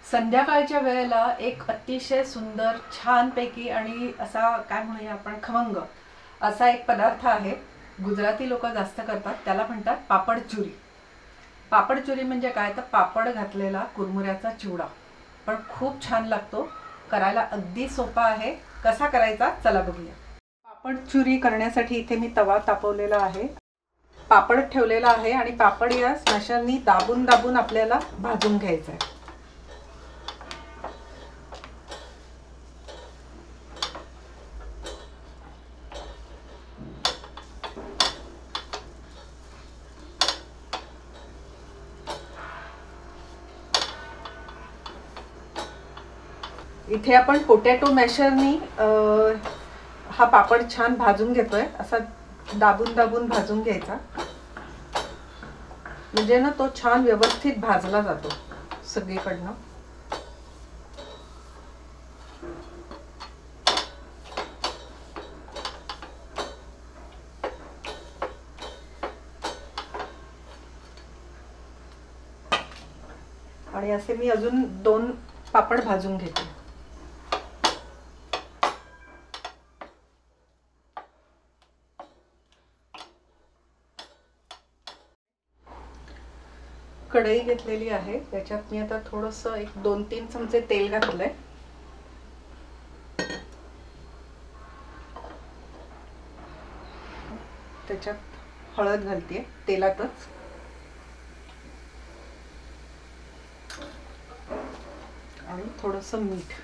संध्याकाळच्या वेळेला एक अतिशय सुंदर छानपैकी आणि असा काय म्हणूया आपण खमंग असा एक पदार्थ आहे. गुजराती लोक जास्त करतात, त्याला म्हणतात पापड चुरी. पापड चुरी म्हणजे काय तर पापड घातलेला कुरमुऱ्याचा चिवडा, पण खूप छान लागतो. करायला अगदी सोपा आहे. कसा करायचा चला बघूया. पापड चुरी करण्यासाठी इथे मी तवा तापवलेला आहे, पापड ठेवलेला आहे आणि पापड या स्मॅशरनी दाबून दाबून आपल्याला भाजून घ्यायचा आहे. इथे आपण पोटॅटो मॅशरनी हा पापड छान भाजून घेतोय. असा दाबून दाबून भाजून घ्यायचा, म्हणजे ना तो छान व्यवस्थित भाजला जातो सगळीकडनं. आणि असे मी अजून 2 पापड भाजून घेते. कढई घेतलेली आहे, त्याच्यात मी आता थोडंसं एक 2-3 चमचे तेल घातलंय. त्याच्यात हळद घालते तेलातच, आणि थोडंसं मीठ.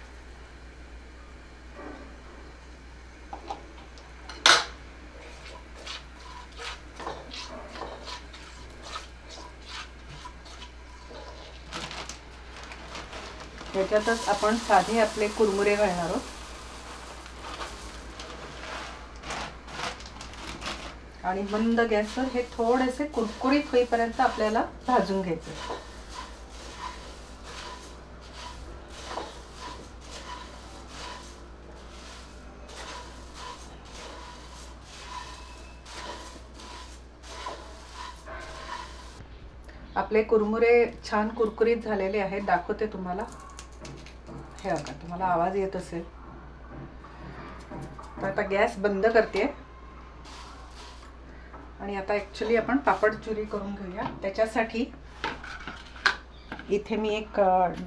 त्याच्यातच आपण साधे आपले कुरमुरे घालणार आहोत आणि मंद गॅसवर हे थोडेसे कुरकुरीत होईपर्यंत आपल्याला भाजून घ्यायचे. आपले कुरमुरे छान कुरकुरीत झालेले आहेत, दाखवते तुम्हाला. हे बघा, तुम्हाला आवाज येत असेल. तर आता गॅस बंद करते आणि आता ॲक्च्युली आपण पापड चुरी करून घेऊया. त्याच्यासाठी इथे मी एक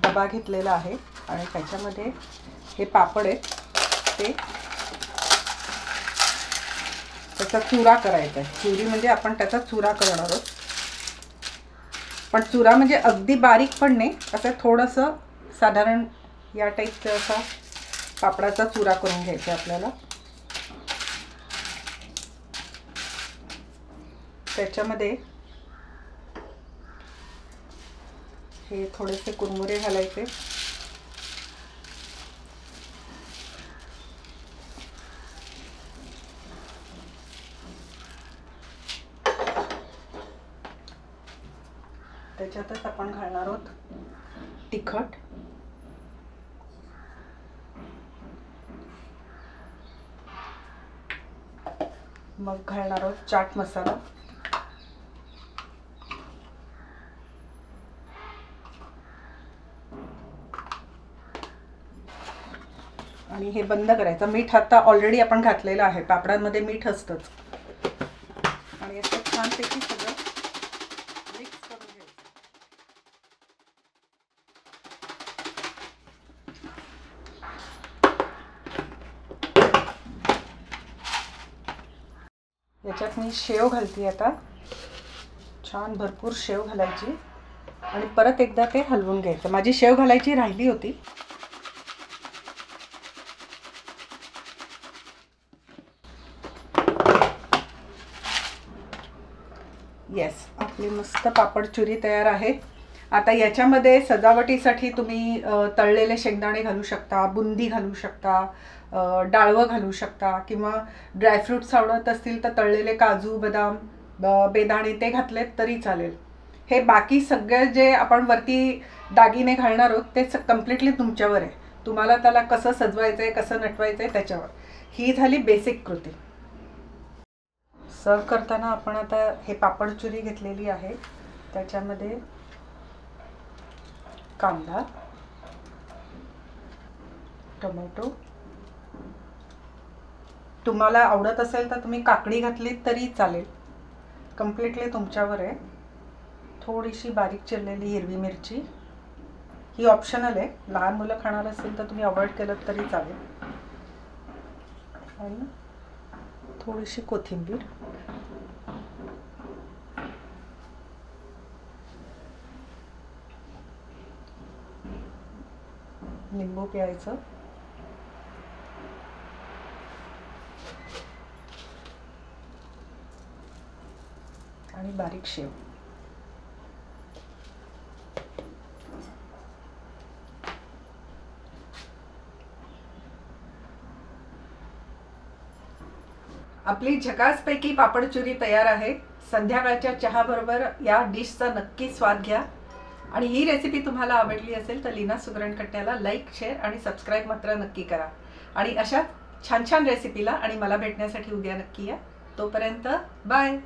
डबा घेतलेला आहे आणि त्याच्यामध्ये हे पापड आहेत, ते त्याचा चुरा करायचा आहे. चुरी म्हणजे आपण त्याचा चुरा करणार आहोत, पण चुरा म्हणजे अगदी बारीक पण नाही, असं थोडंसं साधारण या टाईपचा असा पापडाचा चुरा करून घ्यायचा आपल्याला. त्याच्यामध्ये हे थोडेसे कुरमुरे घालायचे, त्याच्यातच आपण घालणार आहोत तिखट, मग घालणार आहोत चाट मसाला, आणि हे बंद करायचं. मीठ आता ऑलरेडी आपण घातलेलं आहे, पापडांमध्ये मीठ असतंच. आणि असं छानपैकी सगळं मिक्स करून घ्यायचं. याच्यात मी शेव घालते आता, छान भरपूर शेव घालायची आणि परत एकदा ते हलवून घ्यायचं. माझी शेव घालायची राहिली होती. येस, आपली मस्त पापड चुरी तयार आहे. आता याच्यामध्ये सजावटीसाठी तुम्ही तळलेले शेंगदाणे घालू शकता, बुंदी घालू शकता, डाळवं घालू शकता, किंवा ड्रायफ्रूट्स आवडत असतील तर तळलेले काजू, बदाम, बेदाणे ते घातलेत तरी चालेल. हे बाकी सगळे जे आपण वरती दागिने घालणार आहोत ते कम्प्लिटली तुमच्यावर आहे. तुम्हाला त्याला कसं सजवायचं आहे, कसं नटवायचं आहे त्याच्यावर. ही झाली बेसिक कृती. सर्व करताना आपण आता हे पापड चुरी घेतलेली आहे, त्याच्यामध्ये कांदा, टोमॅटो, तुम्हाला आवडत असेल तर तुम्ही काकडी घातलीत तरी चालेल, कम्प्लिटली तुमच्यावर आहे. थोडीशी बारीक चिरलेली हिरवी मिरची, ही ऑप्शनल आहे, लहान मुलं खाणार असेल तर तुम्ही अवॉइड केलं तरी चालेल. आणि थोडीशी कोथिंबीर, लिंबू पिळायचं, आणि बारीक शेव. आपली झकासपैकी पापड चुरी तयार आहे. संध्याकाळच्या चहाबरोबर या डिशचा नक्की स्वाद घ्या. आणि ही रेसिपी तुम्हाला आवडली असेल तर लीना सुगरणकट्ट्याला लाईक, शेअर आणि सबस्क्राईब मात्र नक्की करा. आणि अशाच छान छान रेसिपीला आणि मला भेटण्यासाठी उद्या नक्की या. तोपर्यंत बाय.